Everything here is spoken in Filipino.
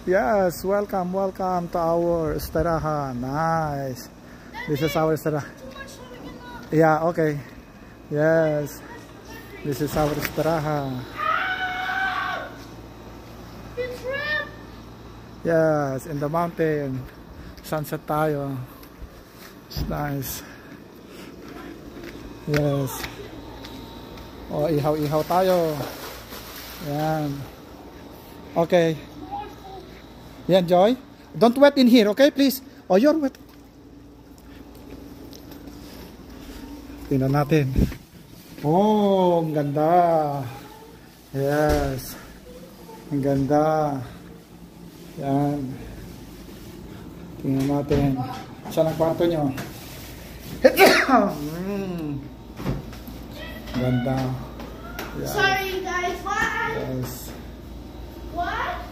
Yes, welcome to our esterahan. Nice. This is our esterahan. Yeah, okay. Yes. This is our esterahan. Yes, in the mountain. Sunset tayo. It's nice. Yes. Oh, ihaw-ihaw tayo. Yan. Okay. Yan, Joy. Don't wet in here, okay, please? Oh, you're wet. Tingnan natin. Oh, ang ganda. Yes. Ang ganda. Yan. Tingnan natin. Saan ang kwarto nyo? Ganda. Yan. Sorry guys, what? Yes. What?